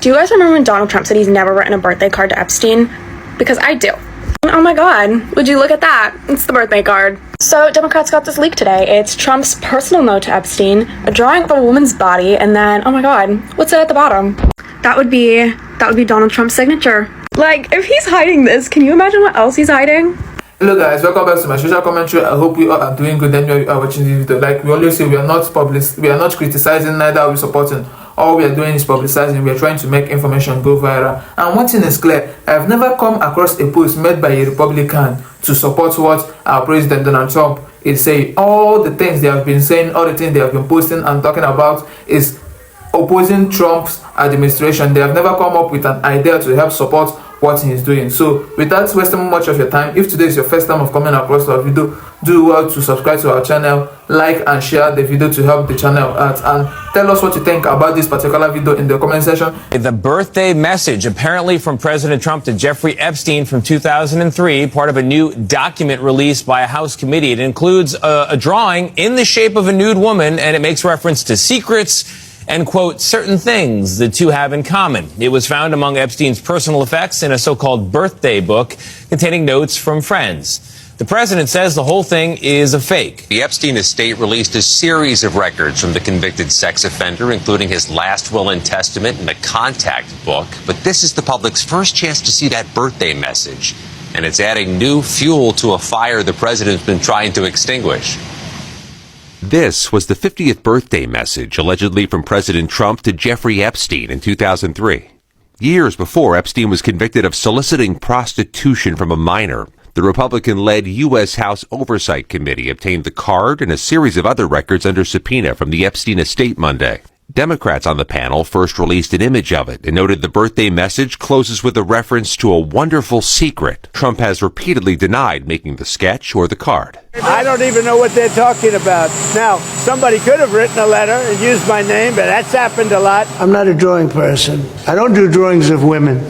Do you guys remember when Donald Trump said he's never written a birthday card to Epstein? Because I do. Oh my god, would you look at that? It's the birthday card. So Democrats got this leak today. It's Trump's personal note to Epstein, a drawing of a woman's body, and then, oh my god, what's it at the bottom? That would be Donald Trump's signature. Like, if he's hiding this, can you imagine what else he's hiding? Hello guys, welcome back to my social commentary. I hope you all are doing good and you are watching this video. Like we always say, we are not criticizing, neither are we supporting. All we are doing is publicizing. We are trying to make information go viral. And one thing is clear, I have never come across a post made by a Republican to support what our President Donald Trump is saying. All the things they have been saying, all the things they have been posting and talking about is opposing Trump's administration. They have never come up with an idea to help support what he is doing. So without wasting much of your time, if today is your first time of coming across our video, do well to subscribe to our channel, like and share the video to help the channel out, and tell us what you think about this particular video in the comment section. The birthday message apparently from President Trump to Jeffrey Epstein from 2003, part of a new document released by a House committee. It includes a drawing in the shape of a nude woman, and it makes reference to secrets and, quote, certain things the two have in common. It was found among Epstein's personal effects in a so-called birthday book containing notes from friends. The president says the whole thing is a fake. The Epstein estate released a series of records from the convicted sex offender, including his last will and testament and a contact book. But this is the public's first chance to see that birthday message. And it's adding new fuel to a fire the president's been trying to extinguish. This was the 50th birthday message allegedly from President Trump to Jeffrey Epstein in 2003. Years before Epstein was convicted of soliciting prostitution from a minor, the Republican-led U.S. House Oversight Committee obtained the card and a series of other records under subpoena from the Epstein estate Monday. Democrats on the panel first released an image of it and noted the birthday message closes with a reference to a wonderful secret. Trump has repeatedly denied making the sketch or the card. I don't even know what they're talking about. Now, somebody could have written a letter and used my name, but that's happened a lot. I'm not a drawing person. I don't do drawings of women.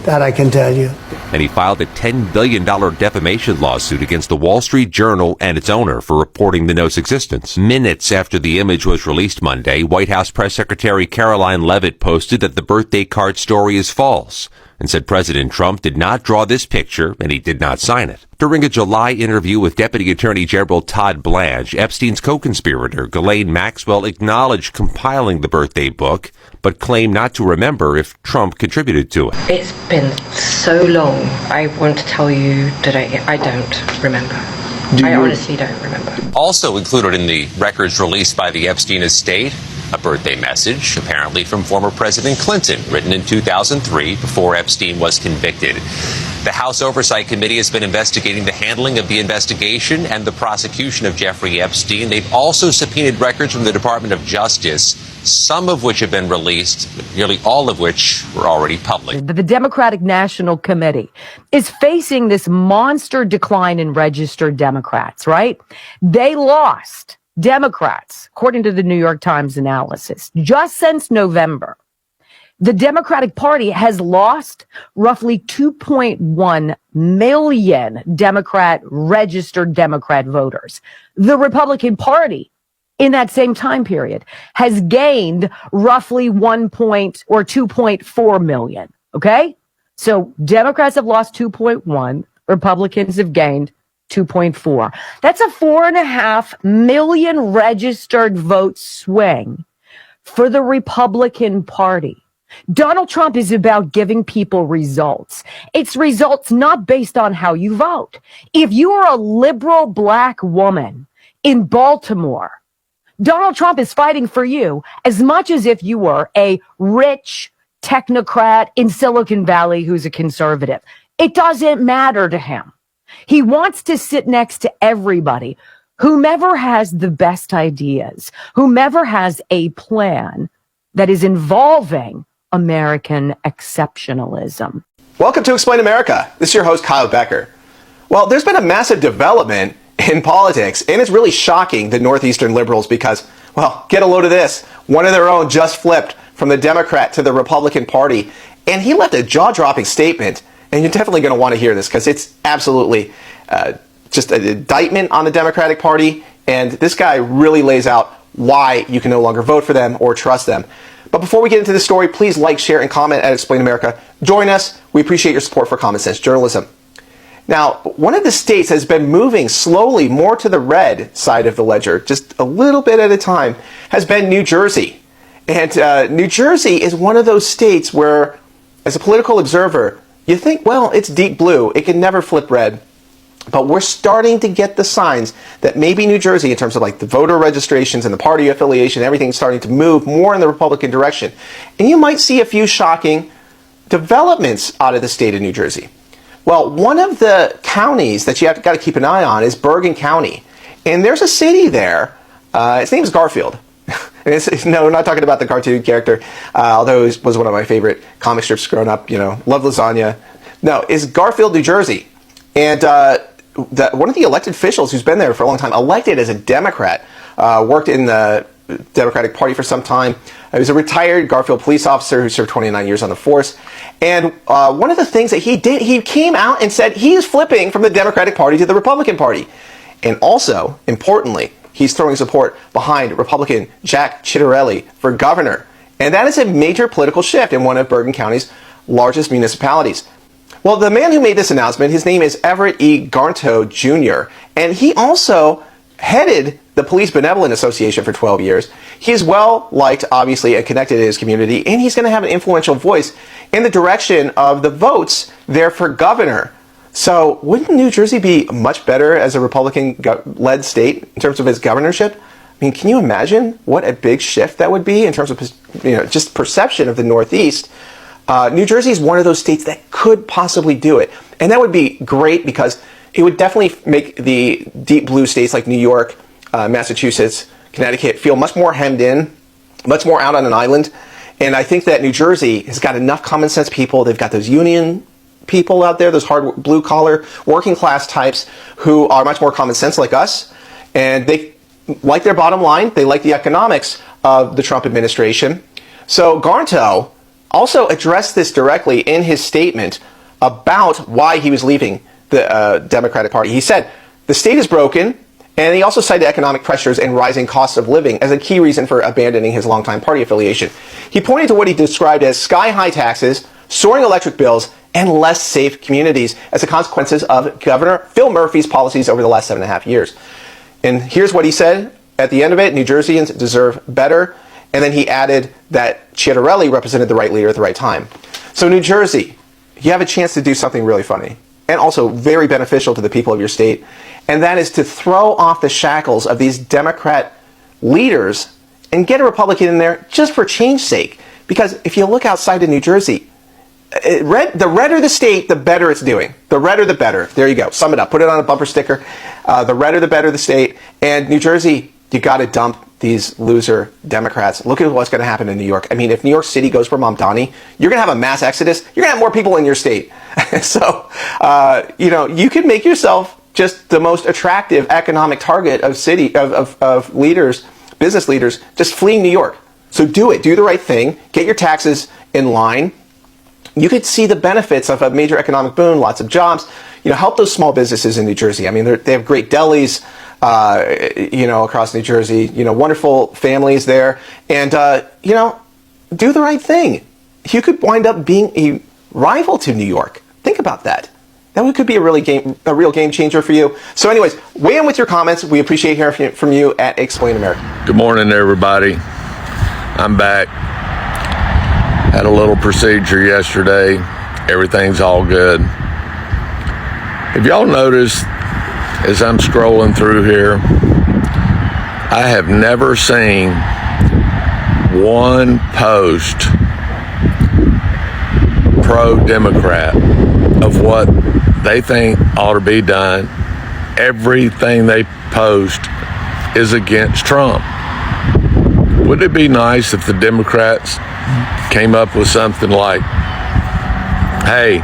That I can tell you. And he filed a $10 billion defamation lawsuit against the Wall Street Journal and its owner for reporting the note's existence. Minutes after the image was released Monday, White House Press Secretary Caroline Leavitt posted that the birthday card story is false and said President Trump did not draw this picture and he did not sign it. During a July interview with Deputy Attorney General Todd Blanche, Epstein's co-conspirator Ghislaine Maxwell acknowledged compiling the birthday book, but claimed not to remember if Trump contributed to it. It's been so long, I want to tell you that I don't remember. I honestly don't remember. Also included in the records released by the Epstein estate, a birthday message, apparently from former President Clinton, written in 2003 before Epstein was convicted. The House Oversight Committee has been investigating the handling of the investigation and the prosecution of Jeffrey Epstein. They've also subpoenaed records from the Department of Justice, some of which have been released, but nearly all of which were already public. The Democratic National Committee is facing this monster decline in registered Democrats, right? They lost Democrats, according to the New York Times analysis, just since November. The Democratic Party has lost roughly 2.1 million registered Democrat voters. The Republican Party in that same time period has gained roughly 2.4 million. Okay. So Democrats have lost 2.1. Republicans have gained 2.4. That's a 4.5 million registered vote swing for the Republican Party. Donald Trump is about giving people results. It's results not based on how you vote. If you are a liberal black woman in Baltimore, Donald Trump is fighting for you as much as if you were a rich technocrat in Silicon Valley who's a conservative. It doesn't matter to him. He wants to sit next to everybody, whomever has the best ideas, whomever has a plan that is involving American exceptionalism. Welcome to Explain America. This is your host, Kyle Becker. Well, there's been a massive development in politics, and it's really shocking the Northeastern liberals because, well, get a load of this. One of their own just flipped from the Democrat to the Republican Party, and he left a jaw-dropping statement, and you're definitely going to want to hear this because it's absolutely just an indictment on the Democratic Party, and this guy really lays out why you can no longer vote for them or trust them. But before we get into this story, please like, share, and comment at Explain America. Join us. We appreciate your support for common sense journalism. Now, one of the states that has been moving slowly more to the red side of the ledger, just a little bit at a time, has been New Jersey. And New Jersey is one of those states where, as a political observer, you think, well, it's deep blue. It can never flip red. But we're starting to get the signs that maybe New Jersey, in terms of like the voter registrations and the party affiliation, everything's starting to move more in the Republican direction. And you might see a few shocking developments out of the state of New Jersey. Well, one of the counties that you have got to keep an eye on is Bergen County. And there's a city there. Its name is Garfield. And no, we're not talking about the cartoon character, although it was one of my favorite comic strips growing up, you know, love lasagna. No, it's Garfield, New Jersey. And one of the elected officials who's been there for a long time, elected as a Democrat, worked in the Democratic Party for some time. He was a retired Garfield police officer who served 29 years on the force. And one of the things that he did, he came out and said he is flipping from the Democratic Party to the Republican Party. And also, importantly, he's throwing support behind Republican Jack Ciattarelli for governor. And that is a major political shift in one of Bergen County's largest municipalities. Well, the man who made this announcement, his name is Everett E. Garnto Jr., and he also headed the Police Benevolent Association for 12 years. He's well liked, obviously, and connected in his community, and he's going to have an influential voice in the direction of the votes there for governor. So wouldn't New Jersey be much better as a Republican-led state in terms of its governorship? I mean, can you imagine what a big shift that would be in terms of, you know, just perception of the Northeast? New Jersey is one of those states that could possibly do it. And that would be great because it would definitely make the deep blue states like New York, Massachusetts, Connecticut feel much more hemmed in, much more out on an island. And I think that New Jersey has got enough common sense people. They've got those union people out there, those hard blue collar working class types who are much more common sense like us. And they like their bottom line. They like the economics of the Trump administration. So Garnto also addressed this directly in his statement about why he was leaving the Democratic Party. He said, the state is broken, and he also cited economic pressures and rising costs of living as a key reason for abandoning his longtime party affiliation. He pointed to what he described as sky-high taxes, soaring electric bills, and less safe communities as the consequences of Governor Phil Murphy's policies over the last 7.5 years. And here's what he said at the end of it: New Jerseyans deserve better. And then he added that Ciattarelli represented the right leader at the right time. So New Jersey, you have a chance to do something really funny and also very beneficial to the people of your state. And that is to throw off the shackles of these Democrat leaders and get a Republican in there just for change's sake. Because if you look outside of New Jersey, the redder the state, the better it's doing. The redder, the better. There you go. Sum it up. Put it on a bumper sticker. The redder, the better the state. And New Jersey, you got to dump these loser Democrats. Look at what's going to happen in New York. I mean, if New York City goes for Mamdani, you're going to have a mass exodus. You're going to have more people in your state. So, you know, you can make yourself just the most attractive economic target of leaders, business leaders, just fleeing New York. So do it. Do the right thing. Get your taxes in line. You could see the benefits of a major economic boom, lots of jobs. You know, help those small businesses in New Jersey. I mean, they have great delis, you know, across New Jersey. You know, wonderful families there, and you know, do the right thing. You could wind up being a rival to New York. Think about that. That could be a real game changer for you. So, anyways, weigh in with your comments. We appreciate hearing from you at Explain America. Good morning, everybody. I'm back. Had a little procedure yesterday. Everything's all good. Have y'all noticed, as I'm scrolling through here, I have never seen one post pro-Democrat of what they think ought to be done. Everything they post is against Trump. Would it be nice if the Democrats came up with something like, hey,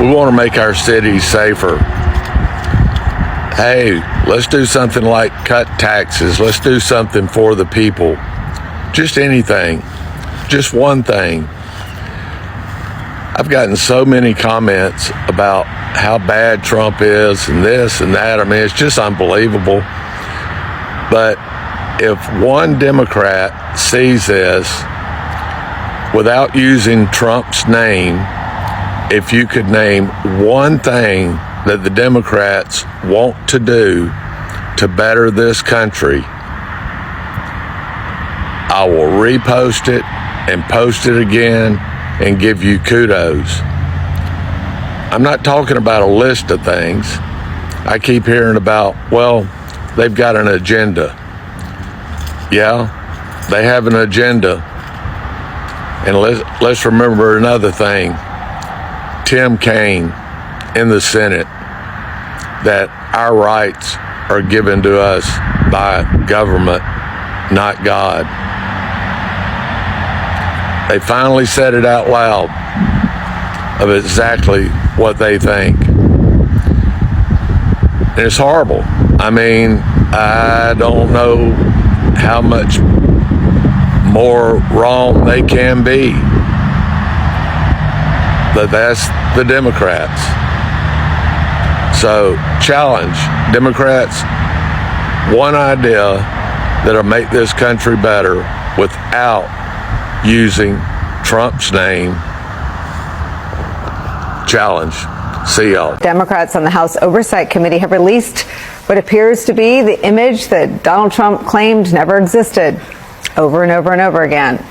we want to make our cities safer. Hey, let's do something like cut taxes. Let's do something for the people. Just anything. Just one thing. I've gotten so many comments about how bad Trump is and this and that. I mean, it's just unbelievable. But if one Democrat sees this without using Trump's name, if you could name one thing that the Democrats want to do to better this country, I will repost it and post it again and give you kudos. I'm not talking about a list of things. I keep hearing about, well, they've got an agenda. Yeah, they have an agenda. And let's remember another thing. Tim Kaine in the Senate, that our rights are given to us by government, not God. They finally said it out loud of exactly what they think. And it's horrible. I mean, I don't know how much more wrong they can be. But that's the Democrats. So, challenge Democrats, one idea that'll make this country better without using Trump's name. Challenge. See y'all. Democrats on the House Oversight Committee have released what appears to be the image that Donald Trump claimed never existed over and over and over again,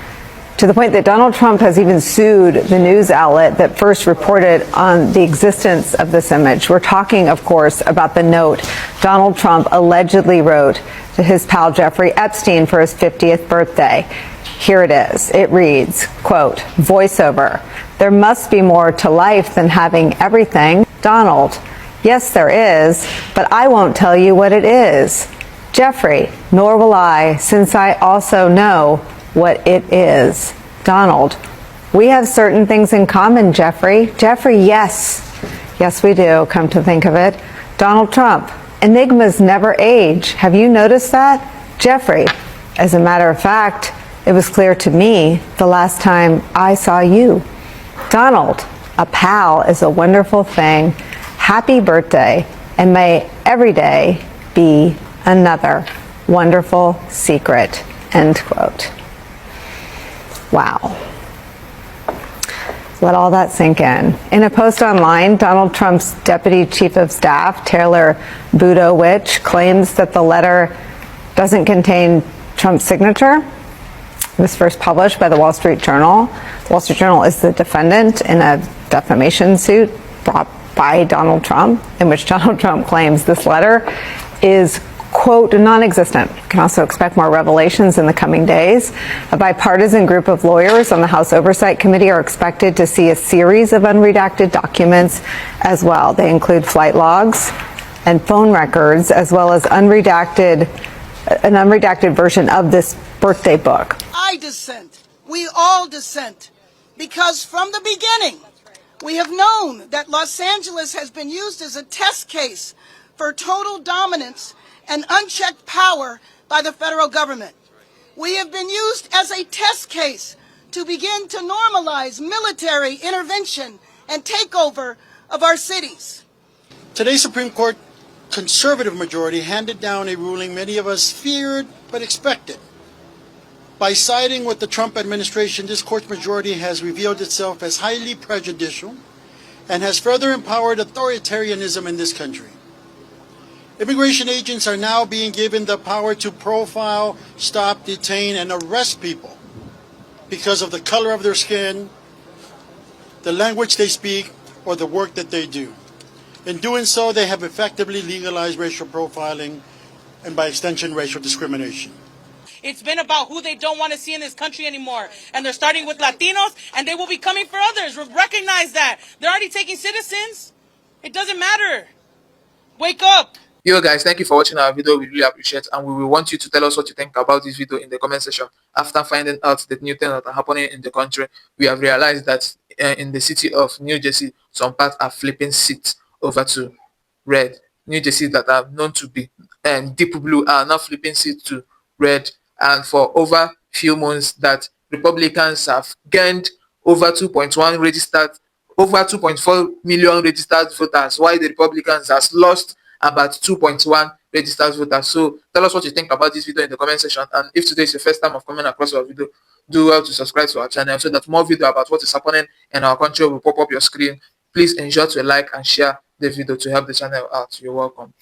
to the point that Donald Trump has even sued the news outlet that first reported on the existence of this image. We're talking, of course, about the note Donald Trump allegedly wrote to his pal Jeffrey Epstein for his 50th birthday. Here it is. It reads, quote, voiceover, there must be more to life than having everything. Donald, yes, there is, but I won't tell you what it is. Jeffrey, nor will I, since I also know what it is. Donald, we have certain things in common, Jeffrey. Jeffrey, yes. Yes, we do, come to think of it. Donald Trump, enigmas never age. Have you noticed that? Jeffrey, as a matter of fact, it was clear to me the last time I saw you. Donald, a pal is a wonderful thing. Happy birthday, and may every day be another wonderful secret. End quote. Wow. Let all that sink in. In a post online, Donald Trump's Deputy Chief of Staff, Taylor Budowich, claims that the letter doesn't contain Trump's signature. It was first published by the Wall Street Journal. The Wall Street Journal is the defendant in a defamation suit brought by Donald Trump, in which Donald Trump claims this letter is, quote, non-existent. You can also expect more revelations in the coming days. A bipartisan group of lawyers on the House Oversight Committee are expected to see a series of unredacted documents as well. They include flight logs and phone records, as well as an unredacted version of this birthday book. I dissent. We all dissent. Because from the beginning, we have known that Los Angeles has been used as a test case for total dominance and unchecked power by the federal government. We have been used as a test case to begin to normalize military intervention and takeover of our cities. Today's Supreme Court conservative majority handed down a ruling many of us feared but expected. By siding with the Trump administration, this court's majority has revealed itself as highly prejudicial and has further empowered authoritarianism in this country. Immigration agents are now being given the power to profile, stop, detain, and arrest people because of the color of their skin, the language they speak, or the work that they do. In doing so, they have effectively legalized racial profiling and, by extension, racial discrimination. It's been about who they don't want to see in this country anymore. And they're starting with Latinos, and they will be coming for others. Recognize that. They're already taking citizens. It doesn't matter. Wake up. Yo guys, thank you for watching our video. We really appreciate it, and we will want you to tell us what you think about this video in the comment section. After finding out the new things that are happening in the country, we have realized that in the city of New Jersey, some parts are flipping seats over to red. New Jersey that are known to be deep blue are now flipping seats to red. And for over few months that Republicans have gained over 2.4 million registered voters, while the Republicans has lost about 2.1 registered voters. So tell us what you think about this video in the comment section. And if today is your first time of coming across our video, do well to subscribe to our channel so that more video about what is happening in our country will pop up your screen. Please ensure to like and share the video to help the channel out. You're welcome.